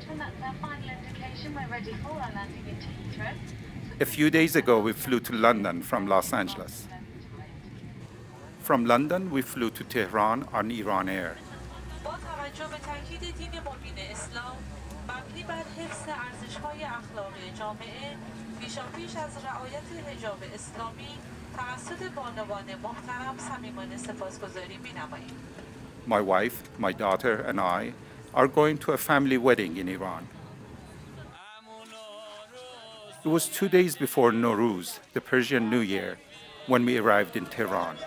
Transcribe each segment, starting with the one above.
when that's our final indication, we're ready for our landing into Heathrow. A few days ago, we flew to London from Los Angeles. From London, we flew to Tehran on Iran Air. با توجه به تاکید دین مبین اسلام مبنی بر حفظ ارزش‌های اخلاقی جامعه پیشاپیش از رعایت حجاب اسلامی توسط بانوان محترم صمیمانه سپاسگزاری می‌نماییم. My wife, my daughter, and I are going to a family wedding in Iran. It was 2 days before Nowruz, the Persian New Year, when we arrived in Tehran.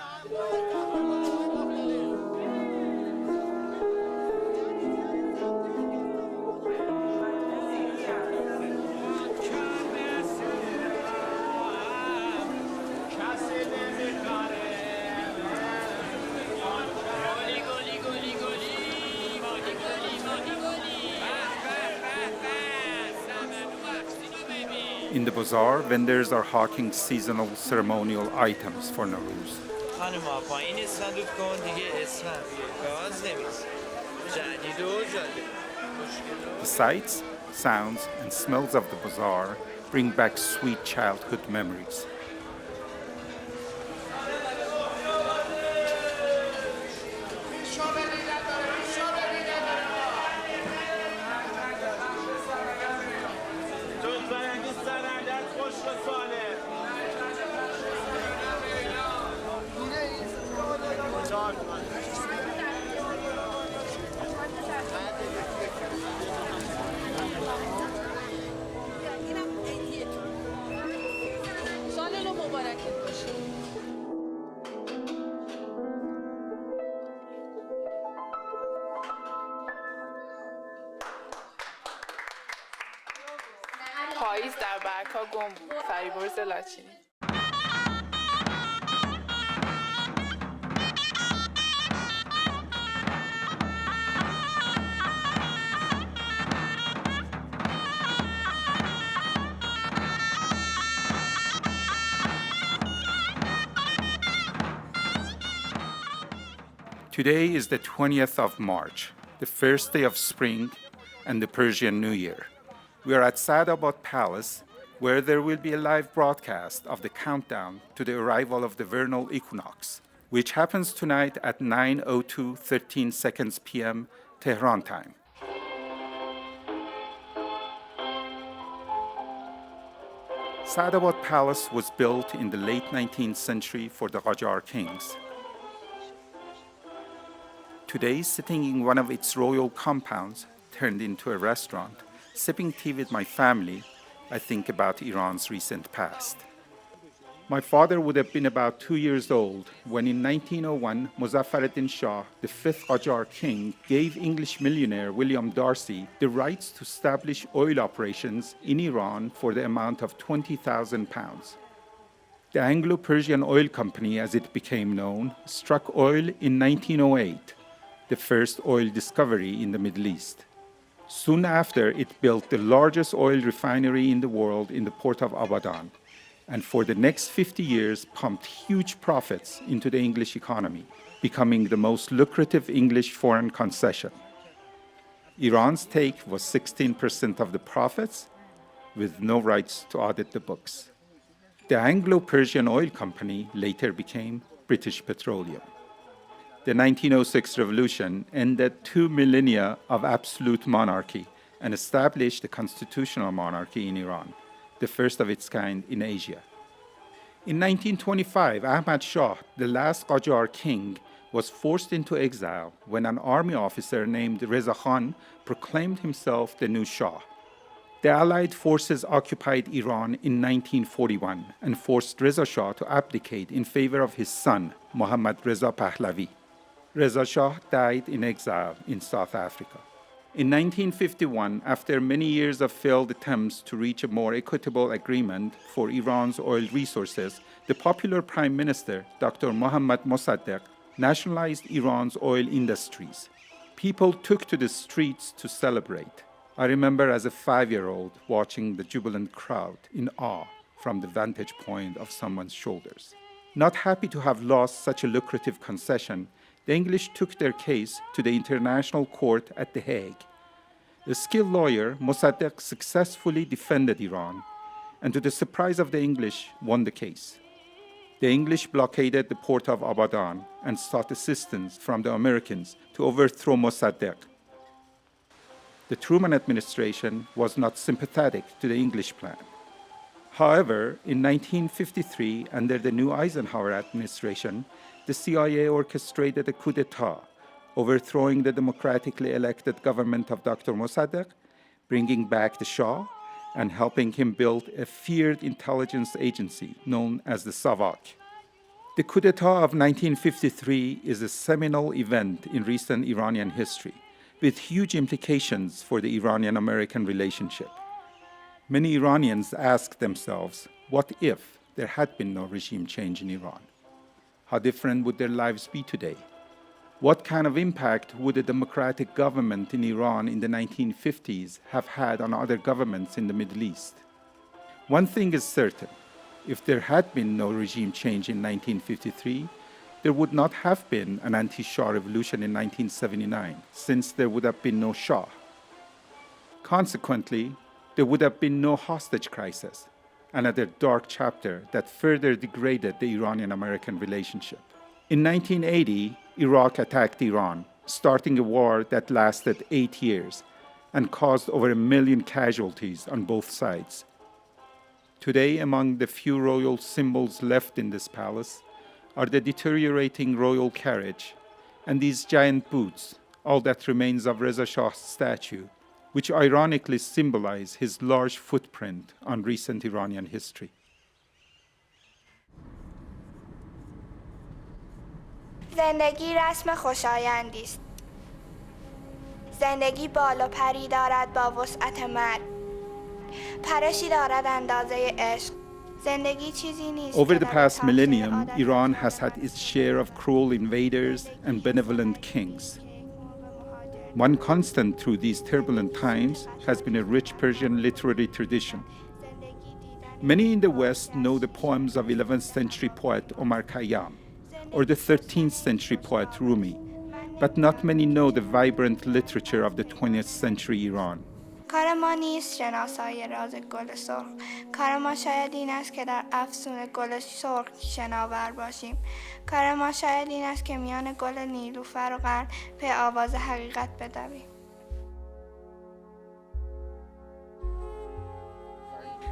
In the bazaar, vendors are hawking seasonal ceremonial items for Nowruz. The sights, sounds, and smells of the bazaar bring back sweet childhood memories. پاییز در برگ‌ها گم بود. فریبرز لاچینی. Today is the 20th of March, the first day of spring and the Persian New Year. We are at Saadabad Palace, where there will be a live broadcast of the countdown to the arrival of the vernal equinox, which happens tonight at 9:02:13 p.m. Tehran time. Saadabad Palace was built in the late 19th century for the Qajar kings. Today, sitting in one of its royal compounds, turned into a restaurant, sipping tea with my family, I think about Iran's recent past. My father would have been about 2 years old when in 1901, Muzaffareddin Shah, the fifth Qajar king, gave English millionaire William Darcy the rights to establish oil operations in Iran for the amount of £20,000. The Anglo-Persian Oil Company, as it became known, struck oil in 1908, the first oil discovery in the Middle East. Soon after, it built the largest oil refinery in the world in the port of Abadan, and for the next 50 years pumped huge profits into the English economy, becoming the most lucrative English foreign concession. Iran's take was 16% of the profits, with no rights to audit the books. The Anglo-Persian Oil Company later became British Petroleum. The 1906 revolution ended 2 millennia of absolute monarchy and established the constitutional monarchy in Iran, the first of its kind in Asia. In 1925, Ahmad Shah, the last Qajar king, was forced into exile when an army officer named Reza Khan proclaimed himself the new Shah. The Allied forces occupied Iran in 1941 and forced Reza Shah to abdicate in favor of his son, Mohammad Reza Pahlavi. Reza Shah died in exile in South Africa. In 1951, after many years of failed attempts to reach a more equitable agreement for Iran's oil resources, the popular Prime Minister, Dr. Mohammad Mossadegh, nationalized Iran's oil industries. People took to the streets to celebrate. I remember as a 5-year-old watching the jubilant crowd in awe from the vantage point of someone's shoulders. Not happy to have lost such a lucrative concession, the English took their case to the International Court at The Hague. The skilled lawyer Mossadegh successfully defended Iran, and to the surprise of the English, won the case. The English blockaded the port of Abadan and sought assistance from the Americans to overthrow Mossadegh. The Truman administration was not sympathetic to the English plan. However, in 1953, under the new Eisenhower administration, the CIA orchestrated a coup d'etat, overthrowing the democratically elected government of Dr. Mossadegh, bringing back the Shah, and helping him build a feared intelligence agency known as the SAVAK. The coup d'etat of 1953 is a seminal event in recent Iranian history, with huge implications for the Iranian-American relationship. Many Iranians ask themselves, what if there had been no regime change in Iran? How different would their lives be today? What kind of impact would a democratic government in Iran in the 1950s have had on other governments in the Middle East? One thing is certain. If there had been no regime change in 1953, there would not have been an anti-Shah revolution in 1979, since there would have been no Shah. Consequently, there would have been no hostage crisis, another dark chapter that further degraded the Iranian-American relationship. In 1980, Iraq attacked Iran, starting a war that lasted 8 years and caused over 1 million casualties on both sides. Today, among the few royal symbols left in this palace are the deteriorating royal carriage and these giant boots, all that remains of Reza Shah's statue, which ironically symbolize his large footprint on recent Iranian history. زندگی رسم خوشایندی است. زندگی بال و پری دارد با وسعت مرگ. پرشی دارد اندازه عشق. زندگی چیزی نیست. Over the past millennium, Iran has had its share of cruel invaders and benevolent kings. One constant through these turbulent times has been a rich Persian literary tradition. Many in the West know the poems of 11th century poet Omar Khayyam or the 13th century poet Rumi, but not many know the vibrant literature of the 20th century Iran. کار ما نیست شناسای راز گل سرخ. کار ما شاید این است که در افسون گل سرخ شناور باشیم. کار ما شاید این است که میان گل نیلوفر و قرن پی آواز حقیقت بدویم.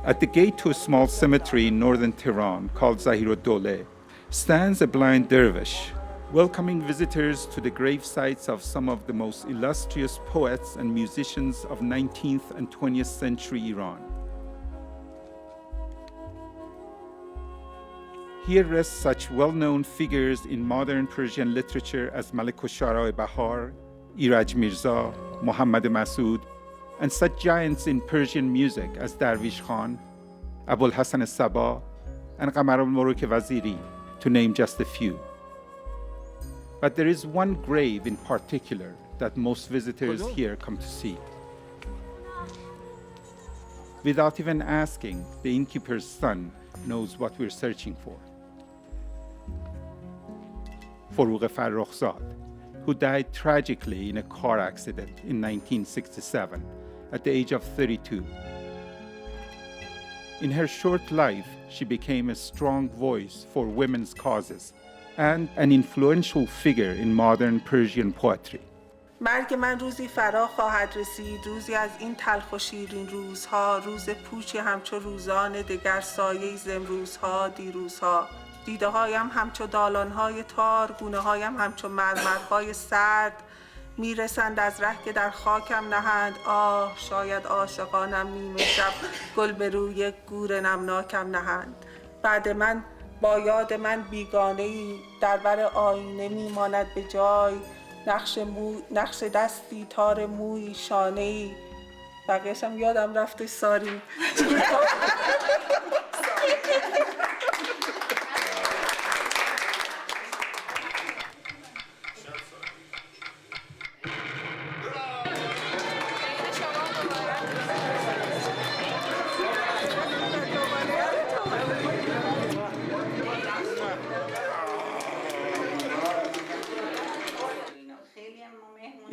At the gate to a small cemetery in northern Tehran called Zahir-ud-Dawleh stands a blind dervish, welcoming visitors to the grave sites of some of the most illustrious poets and musicians of 19th and 20th century Iran. Here rest such well-known figures in modern Persian literature as Malik-ush-Shara Bahar, Iraj Mirza, Muhammad Masood, and such giants in Persian music as Darwish Khan, Abul Hasan al-Sabah, and Qamar al-Muruk Waziri, to name just a few. But there is one grave in particular that most visitors here come to see. Without even asking, the innkeeper's son knows what we're searching for. Forough Farrokhzad, who died tragically in a car accident in 1967 at the age of 32. In her short life, she became a strong voice for women's causes and an influential figure in modern Persian poetry. مرگ من روزی فرا خواهد رسید، روزی از این تلخ و شیرین روزها، روز پوچی همچو روزان دگر، سایه ز امروزها دیروزها. دیده هایم همچو دالانهای تار، گونه هایم همچو مرمرهای سرد، میرسند از ره که در خاکم نهند. آه شاید عاشقانم نیمه شب گل به روی گور نمناکم نهند. بعد من با یاد من بیگانه‌ای در بر آینه میماند به جای، نقش دستی تار موی شانه‌ای. بقیه‌ش هم یادم رفته ساری.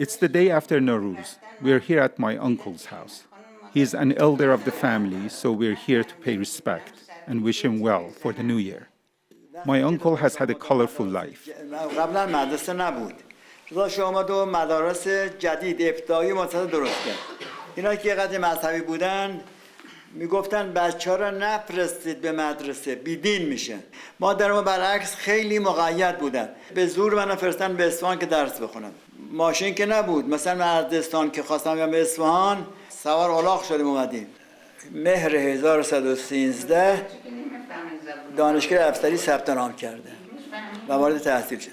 It's the day after Nowruz. We're here at my uncle's house. He is an elder of the family, so we're here to pay respect and wish him well for the new year. My uncle has had a colorful life. قبلا مدرسه نبود. رضا اومد و مدارس جدید ابتدایی مدرسه درست کرد. اینا که قدر مذهبی بودن میگفتن بچه‌ها را نفرستید به مدرسه بیدین میشن. مادر ما برعکس خیلی مقید بودن. به زور منو فرستن به اصفهان که درس بخونم. ماشین که نبود. مثلا من از دستان که خواستم بیام به اصفهان سوار الاغ شدیم اومدیم. مهر 1113 دانشگاه افسری ثبت نام کرده و وارد تحصیل شد.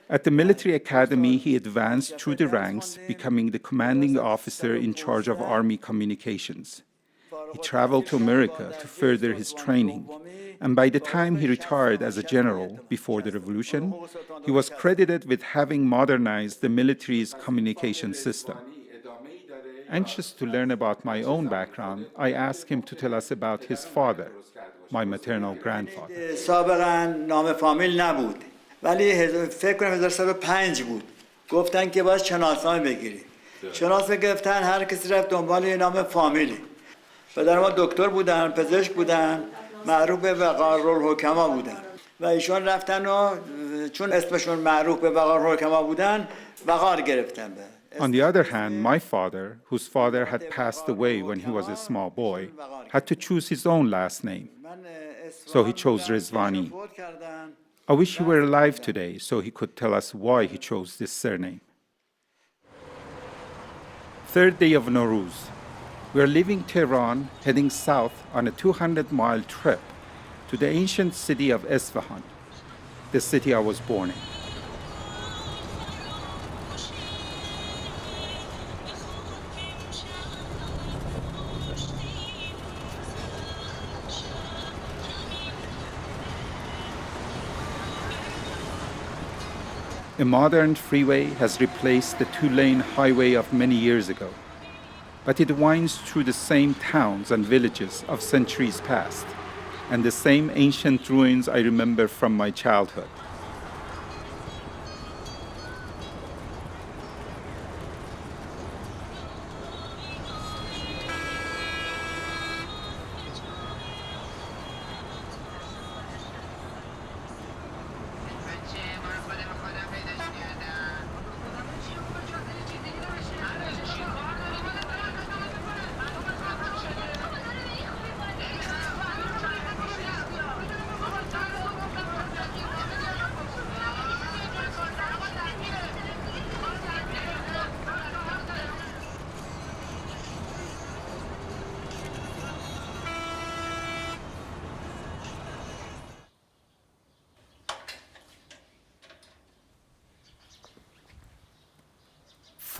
At the military academy, he advanced through the ranks, becoming the commanding officer in charge of army communications. He traveled to America to further his training, and by the time he retired as a general before the revolution, he was credited with having modernized the military's communication system. Anxious to learn about my own background, I asked him to tell us about his father, my maternal grandfather. سابقا نام فامیل نبود ولی فکر کنم 1105 بود. گفتن که باید شناسنامه بگیری. شناسنامه گرفتن هر کسی رفت دنبال نام فامیلی. پدر ما دکتر بودن، پزشک بودن، معروف به وقارالحکما بودن. و ایشون رفتن و چون اسمشون معروف به وقارالحکما بودن، وقار گرفتن به. On the other hand, my father, whose father had passed away when he was a small boy, had to choose his own last name. So he chose Esfahani. I wish he were alive today so he could tell us why he chose this surname. Third day of Nowruz. We are leaving Tehran, heading south on a 200-mile trip to the ancient city of Esfahani, the city I was born in. A modern freeway has replaced the two-lane highway of many years ago, but it winds through the same towns and villages of centuries past, and the same ancient ruins I remember from my childhood.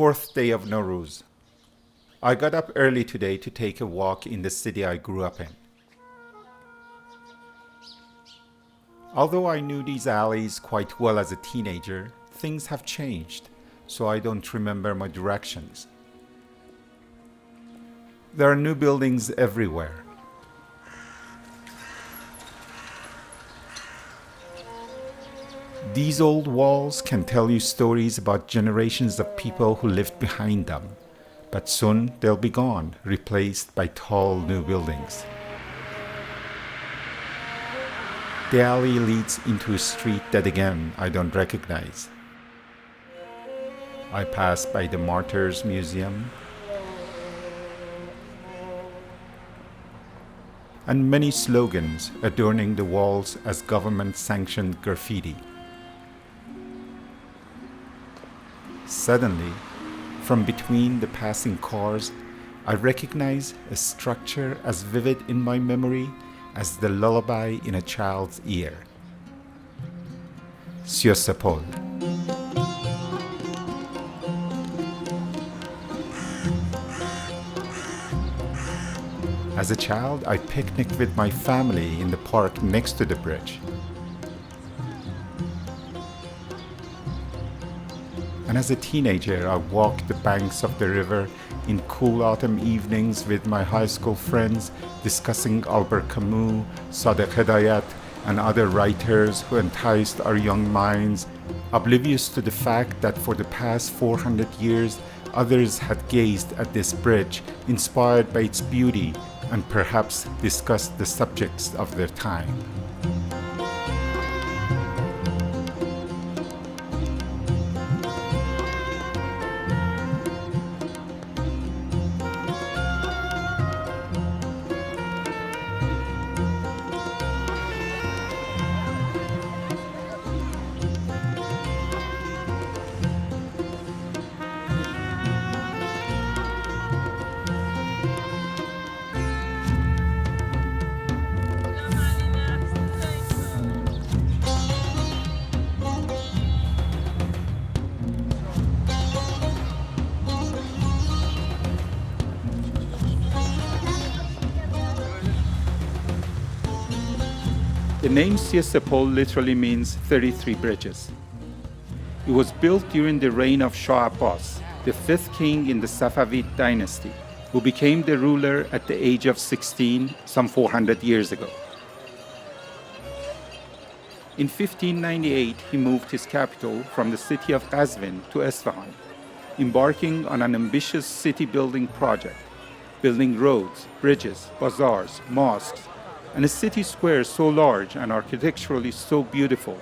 Fourth day of Nowruz. I got up early today to take a walk in the city I grew up in. Although I knew these alleys quite well as a teenager, things have changed, so I don't remember my directions. There are new buildings everywhere. These old walls can tell you stories about generations of people who lived behind them, but soon they'll be gone, replaced by tall new buildings. The alley leads into a street that again I don't recognize. I pass by the Martyrs Museum and many slogans adorning the walls as government-sanctioned graffiti. Suddenly, from between the passing cars, I recognize a structure as vivid in my memory as the lullaby in a child's ear. Persepolis. As a child, I picnicked with my family in the park next to the bridge. And as a teenager, I walked the banks of the river in cool autumn evenings with my high school friends, discussing Albert Camus, Sadiq Hidayat, and other writers who enticed our young minds, oblivious to the fact that for the past 400 years, others had gazed at this bridge, inspired by its beauty, and perhaps discussed the subjects of their time. The name Persepolis literally means 33 bridges. It was built during the reign of Shah Abbas, the fifth king in the Safavid dynasty, who became the ruler at the age of 16 some 400 years ago. In 1598, he moved his capital from the city of Qazvin to Esfahani, embarking on an ambitious city-building project, building roads, bridges, bazaars, mosques, and a city square so large and architecturally so beautiful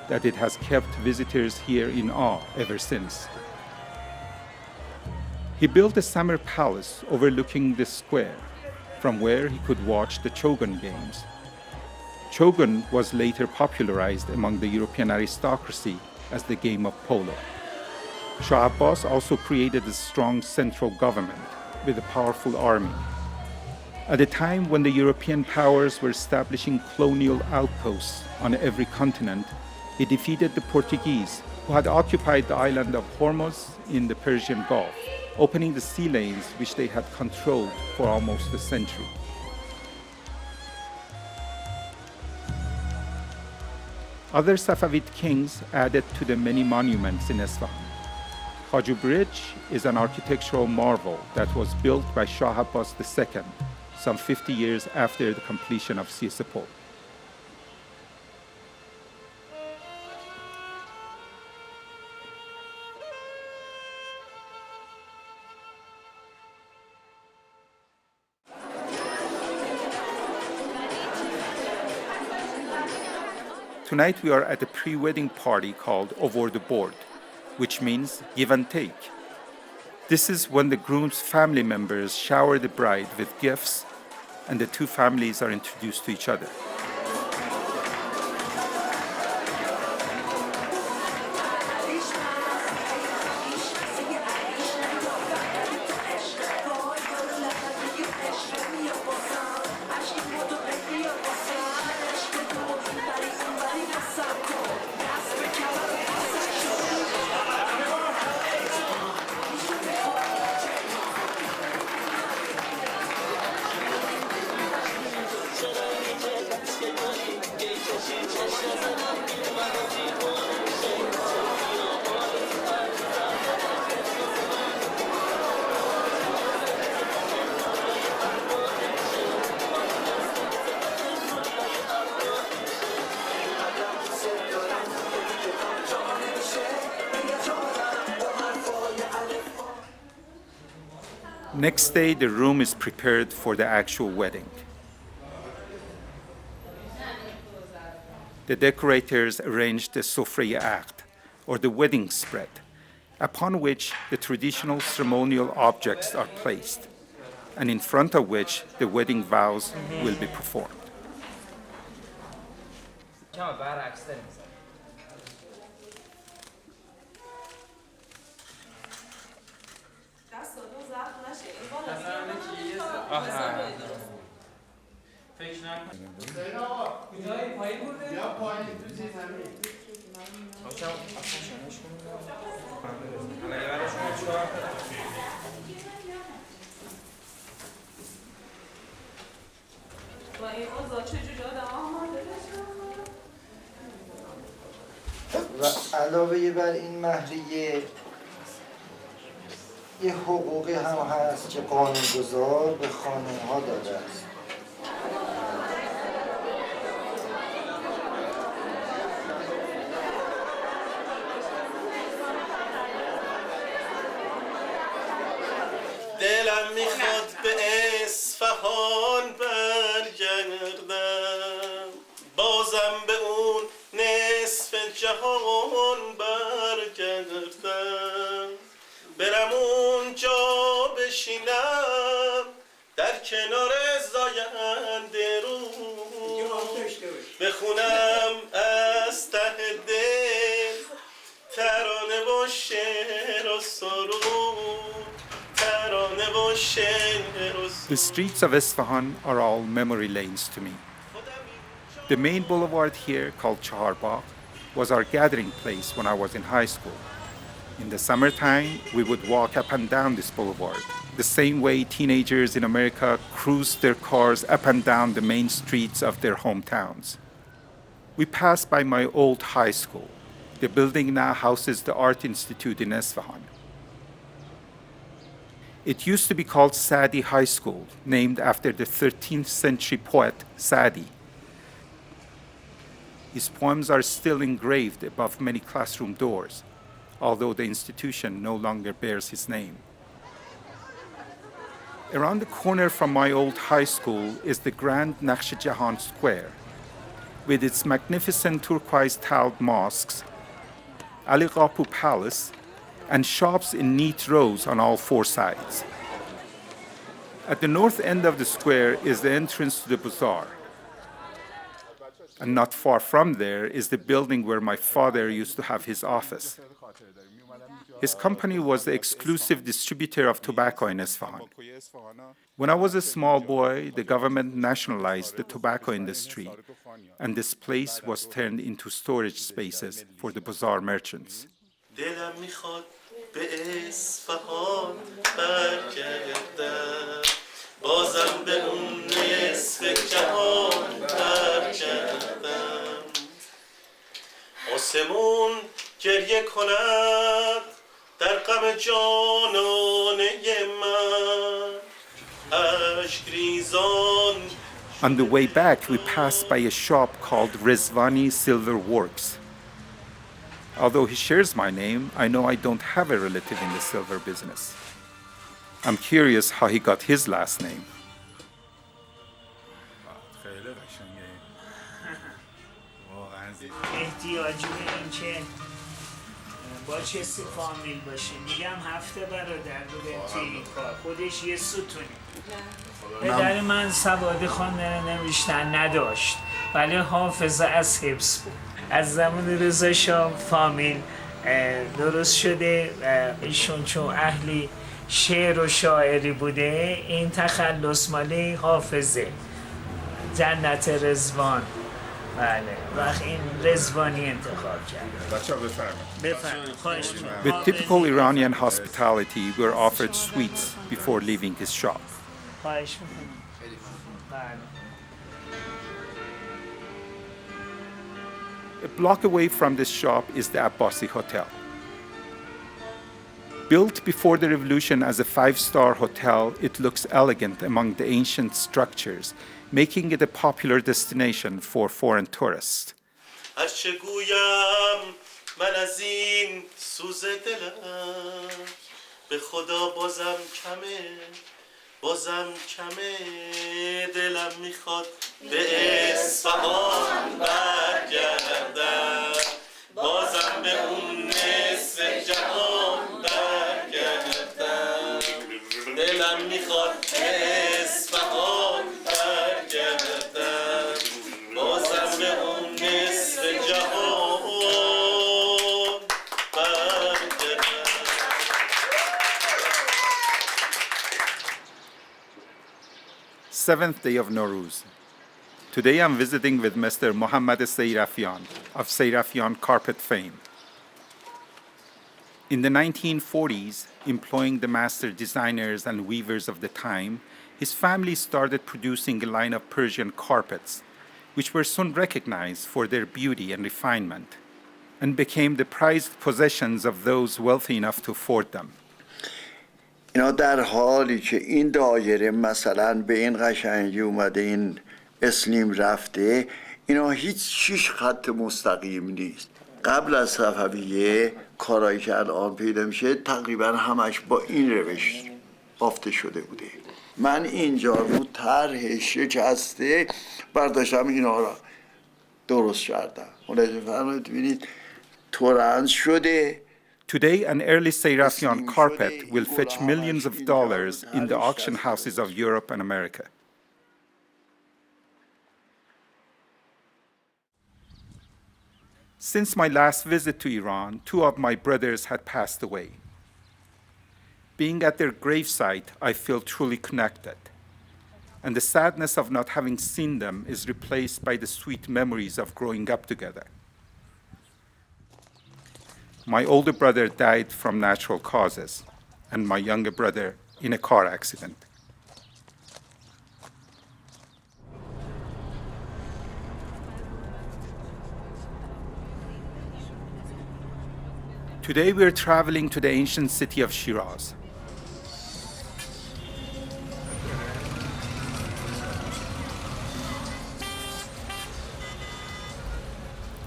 that it has kept visitors here in awe ever since. He built a summer palace overlooking the square, from where he could watch the Shogun games. Shogun was later popularized among the European aristocracy as the game of polo. Shah Abbas also created a strong central government with a powerful army. At a time when the European powers were establishing colonial outposts on every continent, he defeated the Portuguese, who had occupied the island of Hormuz in the Persian Gulf, opening the sea lanes which they had controlled for almost a century. Other Safavid kings added to the many monuments in Esfahani. Khaju Bridge is an architectural marvel that was built by Shah Abbas II, some 50 years after the completion of Persepolis. Tonight we are at a pre-wedding party called Over the Board, which means give and take. This is when the groom's family members shower the bride with gifts and the two families are introduced to each other. Next day, the room is prepared for the actual wedding. The decorators arrange the sofrei aqd, or the wedding spread, upon which the traditional ceremonial objects are placed, and in front of which the wedding vows will be performed. و علاوه بر این مهریه یه حقوقی هم هست که قانونگذار به خانم‌ها داده است. دلم میخواد به اصفهان برگردم، بازم به اون نصف جهان برگردم، برم اونجا بشینم در کنار زاینده رو، بخونم از ته دل ترانه و شعر و سرود، ترانه و شعر و سرود. The streets of Isfahan are all memory lanes to me. The main boulevard here, called Chaharbagh, was our gathering place when I was in high school. In the summertime, we would walk up and down this boulevard, the same way teenagers in America cruised their cars up and down the main streets of their hometowns. We passed by my old high school. The building now houses the Art Institute in Esfahani. It used to be called Sadi High School, named after the 13th century poet Sadi. His poems are still engraved above many classroom doors, although the institution no longer bears his name. Around the corner from my old high school is the grand Naqsh Jahan Square, with its magnificent turquoise-tiled mosques, Ali Qapu Palace, and shops in neat rows on all four sides. At the north end of the square is the entrance to the bazaar. And not far from there is the building where my father used to have his office. His company was the exclusive distributor of tobacco in Esfahani. When I was a small boy, the government nationalized the tobacco industry, and this place was turned into storage spaces for the bazaar merchants. بازم به اون نصف جهان برگردم، آسمون گریه کند در غم جانانه من، اشک ریزان. On the way back, we passed by a shop called Rizvani Silver Works. Although he shares my name, I know I don't have a relative in the silver business. I'm curious how he got his last name. احتیاجی به این که با چه فامیل باشیم، میگم هفته برادر بودیم توی این کار، خودش یه ستونی. پدر من سواد خواندن نوشتن نداشت، ولی حافظه از حفظ بود. از زمان رضا شاه فامیل درست شده، ایشون چون اهلی شعر و شاعری بوده، این تخلص مالی حافظه، جنت رضوان. بله، وقت این رضوانی انتخاب کرد. بچه‌ها بفرمایید. With typical Iranian hospitality, we're offered sweets before leaving his shop. خواهش می‌کنم. بله. A block away from this shop is the Abbasi Hotel. Built before the revolution as a five-star hotel, it looks elegant among the ancient structures, making it a popular destination for foreign tourists. هرچه گویم من از این سوز دلم، به خدا بازم کمه، دلم میخواد به اصفهان برگردم، بازم به اون نصف جهان برگردم، دلم میخواد به اصفهان برگردم، بازم به اون نصف جهان برگردم. Seventh day of Nowruz. Today I'm visiting with Mr. Mohammad Seirafian of Seirafian carpet fame. In the 1940s, employing the master designers and weavers of the time, his family started producing a line of Persian carpets, which were soon recognized for their beauty and refinement, and became the prized possessions of those wealthy enough to afford them. اینا در حالی که این دایره مثلا به این قشنگی اومده، این اسلیم رفته، اینا هیچ چیش خط مستقیم نیست. قبل از صفویه کارایی که الان پیدا میشه تقریبا همش با این روش بافته شده بوده. من اینجا رو طرح شکسته برداشتم اینا را درست کردم. ملاحظه ببینید تورنج شده. Today, an early Serafian carpet will fetch millions of dollars in the auction houses of Europe and America. Since my last visit to Iran, 2 of my brothers had passed away. Being at their gravesite, I feel truly connected. And the sadness of not having seen them is replaced by the sweet memories of growing up together. My older brother died from natural causes, and my younger brother in a car accident. Today we are traveling to the ancient city of Shiraz.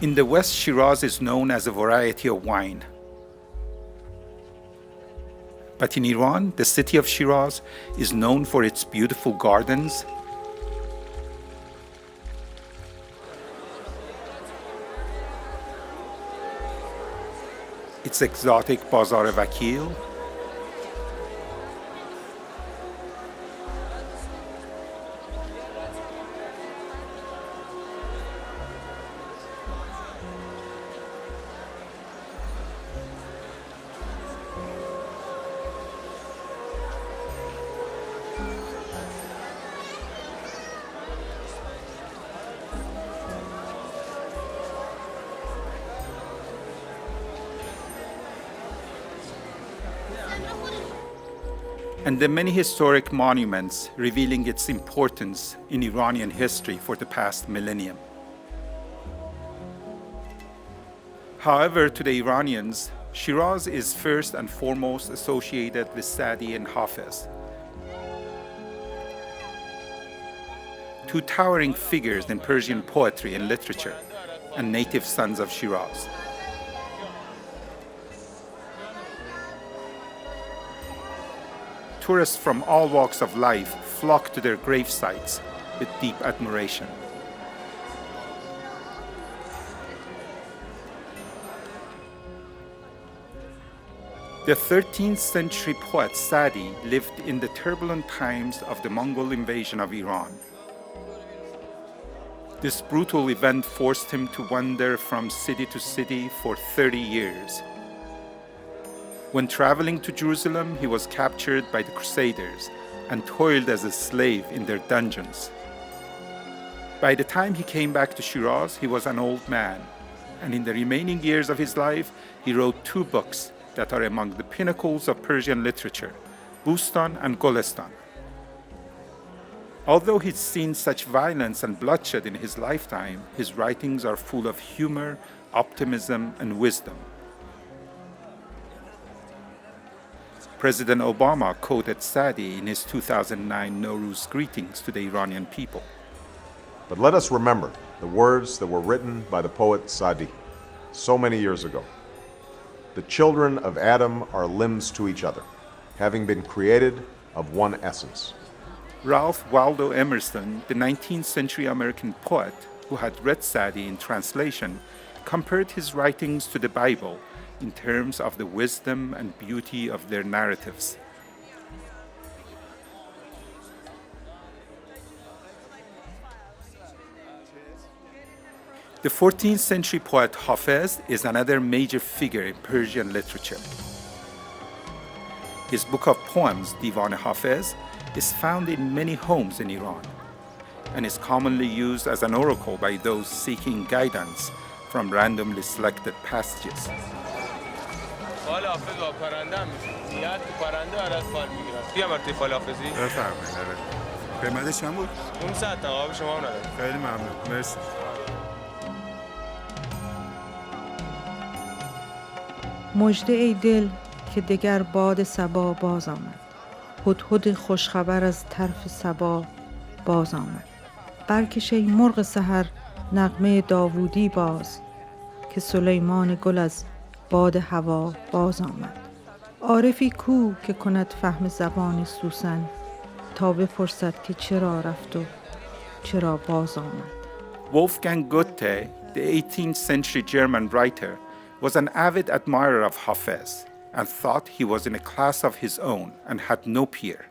In the West, Shiraz is known as a variety of wine. But in Iran, the city of Shiraz is known for its beautiful gardens, its exotic Bazar Vakil, and the many historic monuments revealing its importance in Iranian history for the past millennium. However, to the Iranians, Shiraz is first and foremost associated with Sa'di and Hafiz, 2 towering figures in Persian poetry and literature, and native sons of Shiraz. Tourists from all walks of life flock to their grave sites with deep admiration. The 13th century poet Sa'di lived in the turbulent times of the Mongol invasion of Iran. This brutal event forced him to wander from city to city for 30 years. When traveling to Jerusalem, he was captured by the Crusaders and toiled as a slave in their dungeons. By the time he came back to Shiraz, he was an old man, and in the remaining years of his life, he wrote 2 books that are among the pinnacles of Persian literature, Bustan and Golestan. Although he's seen such violence and bloodshed in his lifetime, his writings are full of humor, optimism, and wisdom. President Obama quoted Sa'di in his 2009 Nowruz greetings to the Iranian people. But let us remember the words that were written by the poet Sa'di so many years ago. The children of Adam are limbs to each other, having been created of one essence. Ralph Waldo Emerson, the 19th century American poet who had read Sa'di in translation, compared his writings to the Bible in terms of the wisdom and beauty of their narratives. The 14th century poet Hafiz is another major figure in Persian literature. His book of poems, Divan Hafiz, is found in many homes in Iran and is commonly used as an oracle by those seeking guidance from randomly selected passages. فال حافظ با پرنده هم میشه زیاد پرنده برای فال میگیرن بیام توی فال حافظی بفرمایید. قیمتش چند بود؟ اون 100 تا شما هم نداره. خیلی ممنون. مرسی. مژده ای دل که دگر باد صبا باز آمد، هدهد خوشخبر از طرف صبا باز آمد. برکش ای مرغ سحر نغمه داوودی باز، که سلیمان گل از باد هوا باز آمد. عارفی کو که کند فهم زبان سوسن تا بپرسد که چرا رفت و چرا باز آمد. Wolfgang Goethe, the 18th century German writer, was an avid admirer of Hafez and thought he was in a class of his own and had no peer.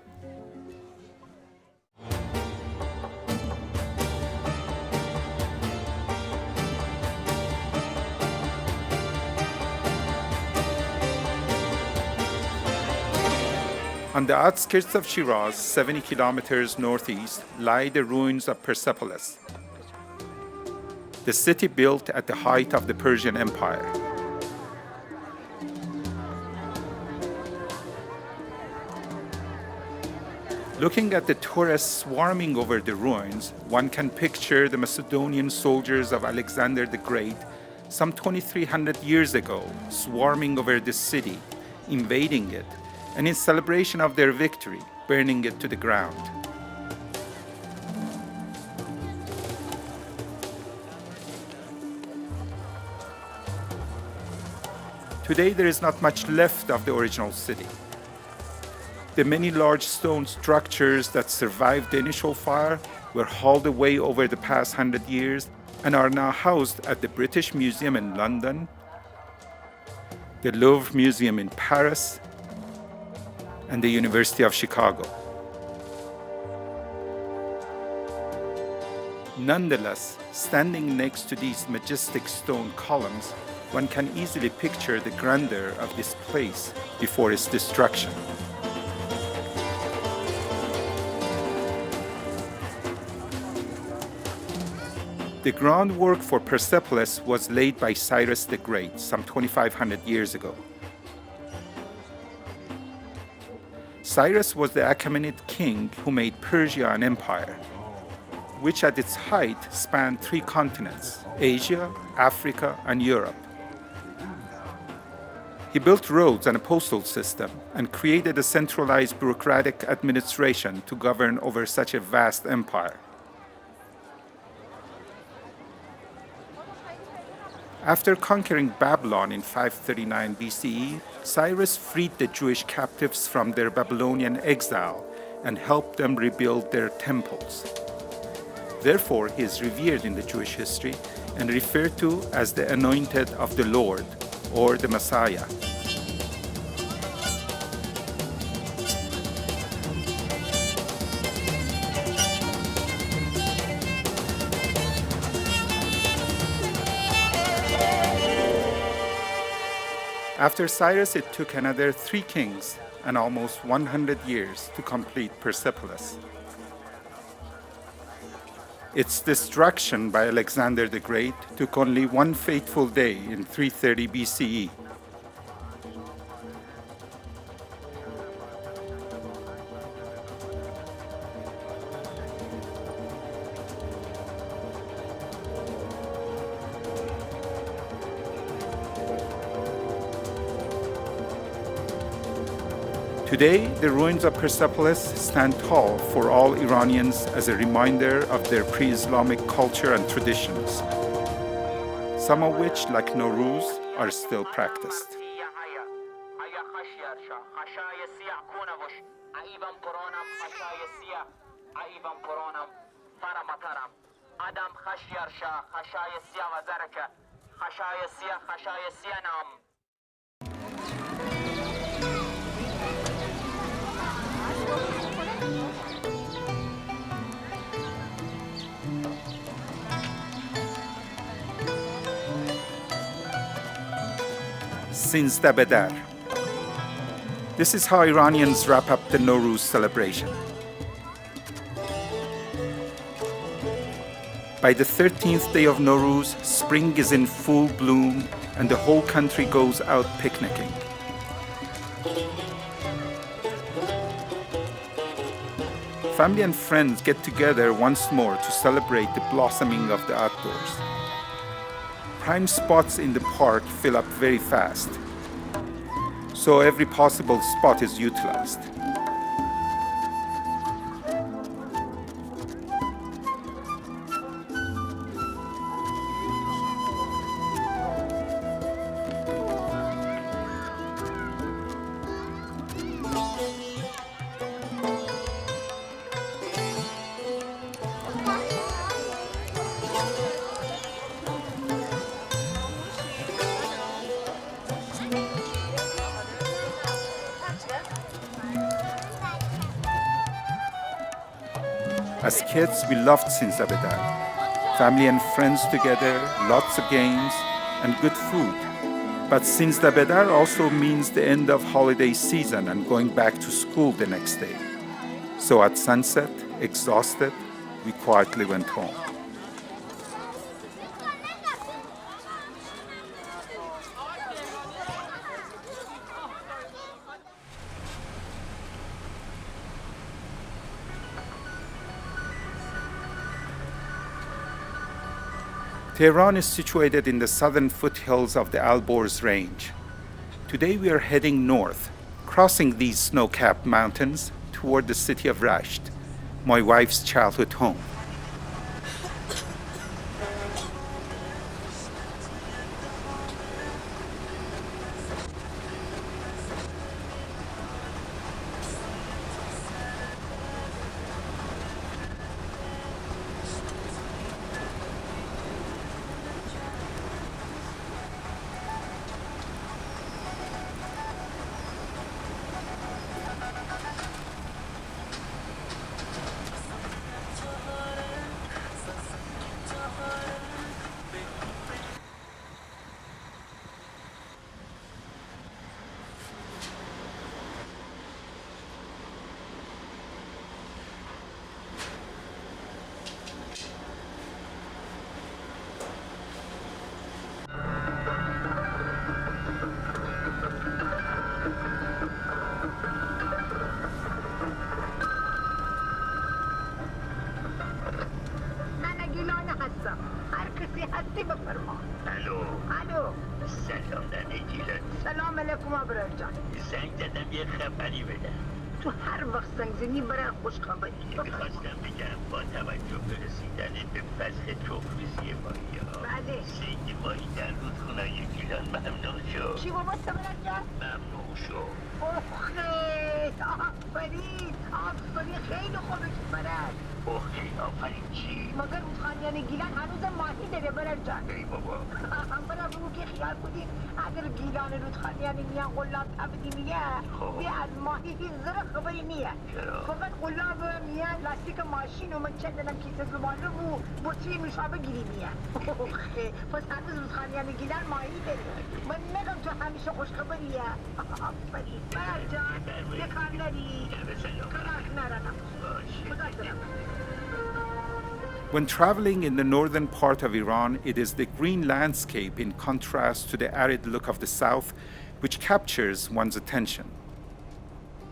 On the outskirts of Shiraz, 70 kilometers northeast, lie the ruins of Persepolis, the city built at the height of the Persian Empire. Looking at the tourists swarming over the ruins, one can picture the Macedonian soldiers of Alexander the Great some 2,300 years ago swarming over this city, invading it, and in celebration of their victory, burning it to the ground. Today there is not much left of the original city. The many large stone structures that survived the initial fire were hauled away over the past 100 years and are now housed at the British Museum in London, the Louvre Museum in Paris, and the University of Chicago. Nonetheless, standing next to these majestic stone columns, one can easily picture the grandeur of this place before its destruction. The groundwork for Persepolis was laid by Cyrus the Great some 2,500 years ago. Cyrus was the Achaemenid king who made Persia an empire, which at its height spanned 3 continents, Asia, Africa, and Europe. He built roads and a postal system and created a centralized bureaucratic administration to govern over such a vast empire. After conquering Babylon in 539 BCE, Cyrus freed the Jewish captives from their Babylonian exile and helped them rebuild their temples. Therefore, he is revered in the Jewish history and referred to as the Anointed of the Lord, or the Messiah. After Cyrus, it took another 3 kings and almost 100 years to complete Persepolis. Its destruction by Alexander the Great took only 1 fateful day in 330 BCE. Today, the ruins of Persepolis stand tall for all Iranians as a reminder of their pre-Islamic culture and traditions, some of which, like Nowruz, are still practiced. Sinzda Bedar. This is how Iranians wrap up the Nowruz celebration. By the 13th day of Nowruz, spring is in full bloom and the whole country goes out picnicking. Family and friends get together once more to celebrate the blossoming of the outdoors. Prime spots in the park fill up very fast, so every possible spot is utilized. As kids, we loved Sinzabedar. Family and friends together, lots of games, and good food. But Sinzabedar also means the end of holiday season and going back to school the next day. So at sunset, exhausted, we quietly went home. Tehran is situated in the southern foothills of the Alborz range. Today we are heading north, crossing these snow-capped mountains toward the city of Rasht, my wife's childhood home. سلام علیکم ابرار جان. زنگ زدم یه خبری بدم. تو هر وقت زنگ زنی برای خوش خبری. میخواستم بگم با توجه به رسیدن به فصل تخم‌ریزی ماهی‌ها. بله. سید ماهی در رودخونه‌ی گیلان ممنوع شد. چی بابا ابرار جان؟ ممنوع شد. آفرین خیلی خوبه که برد. آفرین چی؟ مگر رودخانیان گیلان هنوز ماهی داره برد جان. ای بابا. برای رو که خیال بودیم اگر گیلان رودخانیان میان قلاب تبدی میان بی از ماهی هیچ زره خبری نیه. فقط قلاب میان لاستیک ماشین و من چند دنم کیسه زبانه و بطری نوشابه گیری میان. پس هنوز رودخانیان گیلان ماهی داره. من نگم تو همیشه خوش خبریه. آفرین. برد جان. یه کار نری. کلاک نرانم. خدا سلام. When traveling in the northern part of Iran, it is the green landscape in contrast to the arid look of the south which captures one's attention.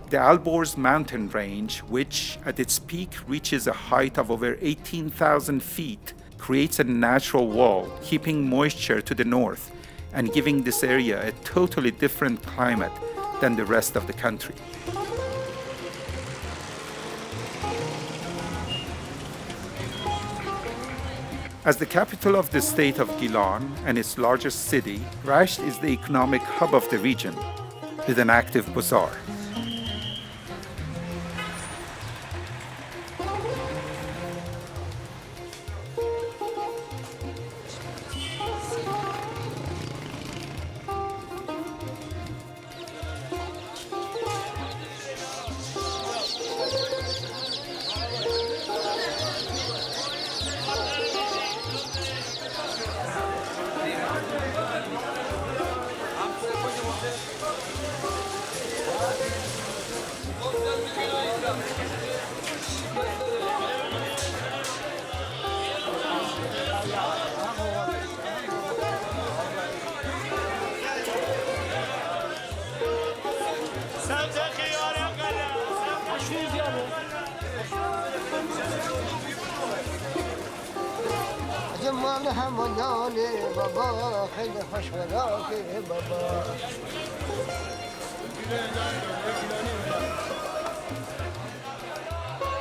The Alborz mountain range, which at its peak reaches a height of over 18,000 feet, creates a natural wall, keeping moisture to the north and giving this area a totally different climate than the rest of the country. As the capital of the state of Gilan and its largest city, Rasht is the economic hub of the region, with an active bazaar.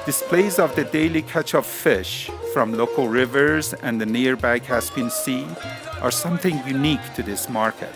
Displays of the daily catch of fish from local rivers and the nearby Caspian Sea are something unique to this market.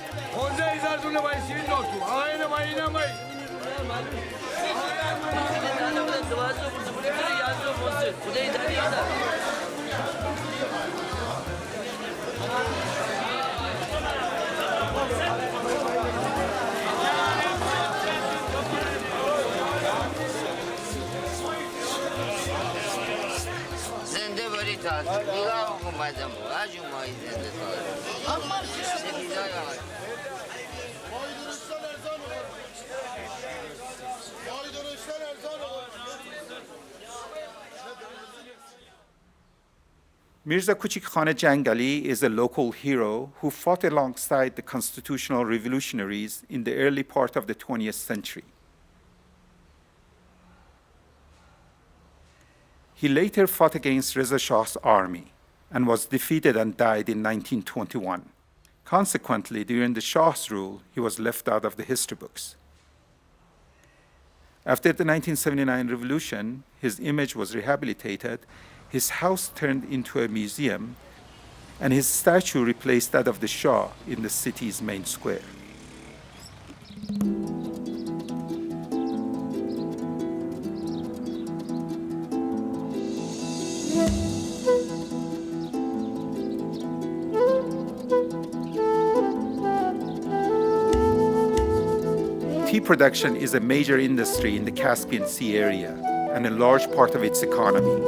Mirza Kuchik Khan Jangali is a local hero who fought alongside the constitutional revolutionaries in the early part of the 20th century. He later fought against Reza Shah's army and was defeated and died in 1921. Consequently, during the Shah's rule, he was left out of the history books. After the 1979 revolution, his image was rehabilitated, his house turned into a museum, and his statue replaced that of the Shah in the city's main square. Tea production is a major industry in the Caspian Sea area and a large part of its economy.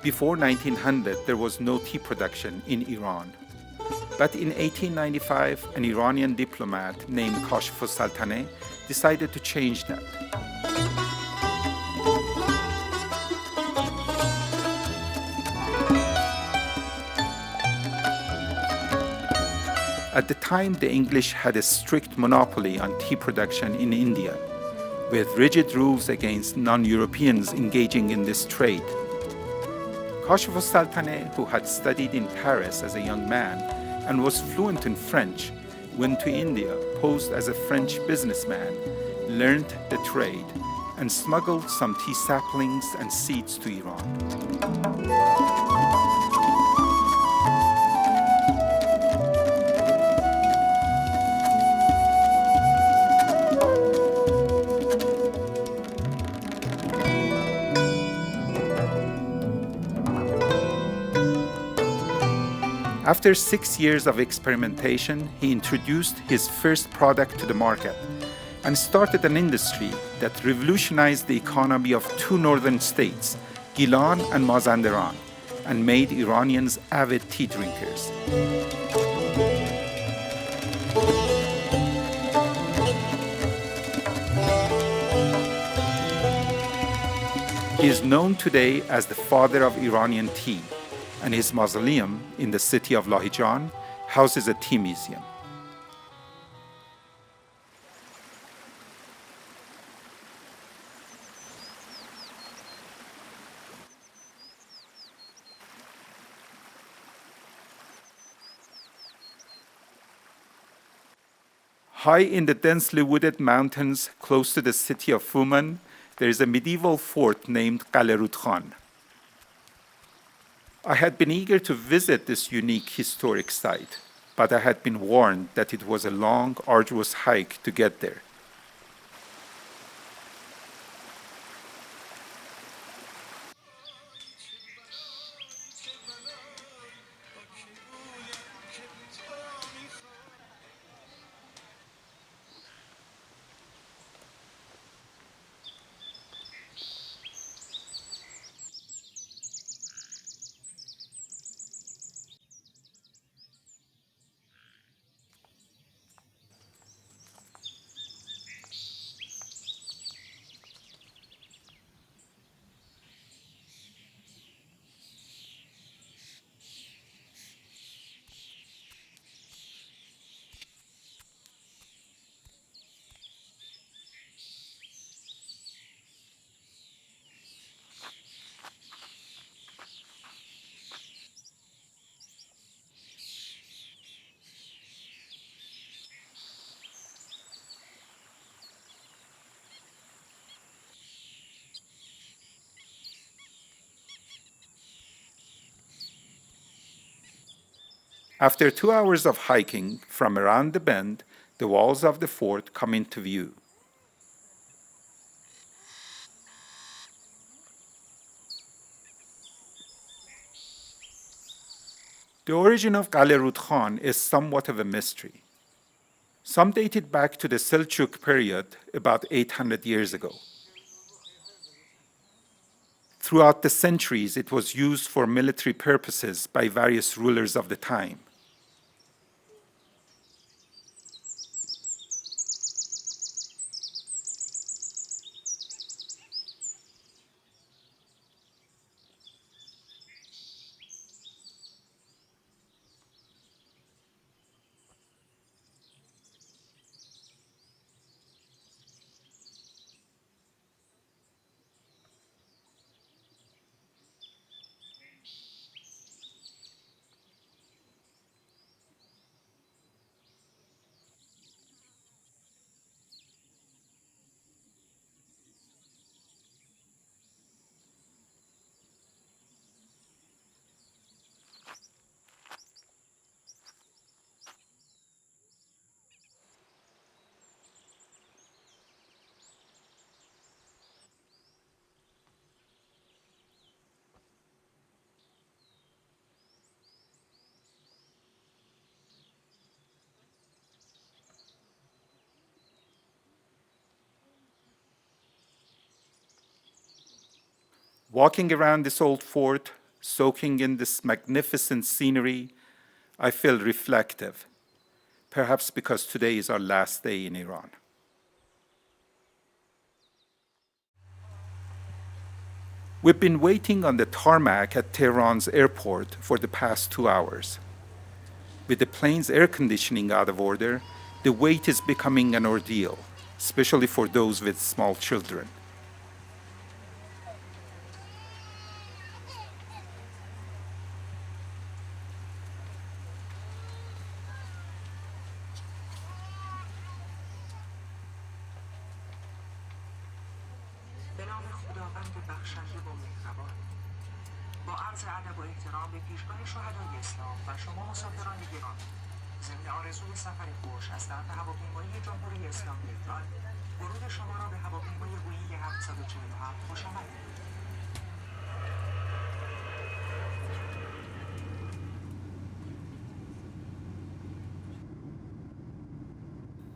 Before 1900, there was no tea production in Iran. But in 1895, an Iranian diplomat named Kashif al-Saltaneh decided to change that. At the time, the English had a strict monopoly on tea production in India, with rigid rules against non-Europeans engaging in this trade. Kashif al-Saltaneh, who had studied in Paris as a young man and was fluent in French, went to India, posed as a French businessman, learned the trade, and smuggled some tea saplings and seeds to Iran. After 6 years of experimentation, he introduced his first product to the market and started an industry that revolutionized the economy of two northern states, Gilan and Mazandaran, and made Iranians avid tea drinkers. He is known today as the father of Iranian tea, and his mausoleum in the city of Lahijan houses a tea museum. High in the densely wooded mountains close to the city of Fuman, there is a medieval fort named Qaleh Khan. I had been eager to visit this unique historic site, but I had been warned that it was a long, arduous hike to get there. After 2 hours of hiking from around the bend, the walls of the fort come into view. The origin of Calais Khan is somewhat of a mystery. Some date it back to the Seljuk period, about 800 years ago. Throughout the centuries, it was used for military purposes by various rulers of the time. Walking around this old fort, soaking in this magnificent scenery, I feel reflective, perhaps because today is our last day in Iran. We've been waiting on the tarmac at Tehran's airport for the past 2 hours. With the plane's air conditioning out of order, the wait is becoming an ordeal, especially for those with small children. با عرض ادب و احترام به پیشگاه شهدای اسلام و شما مسافران گرامی، ضمن آرزوی سفر خوش از طرف هواپیمایی جمهوری اسلامی ایران، ورود شما را به هواپیمای هویی 747 خوش آمد می‌گویم.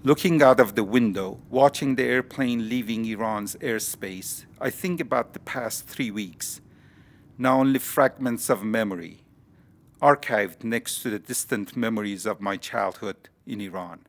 Looking out of the window, watching the airplane leaving Iran's airspace, I think about the past 3 weeks, now only fragments of memory, archived next to the distant memories of my childhood in Iran.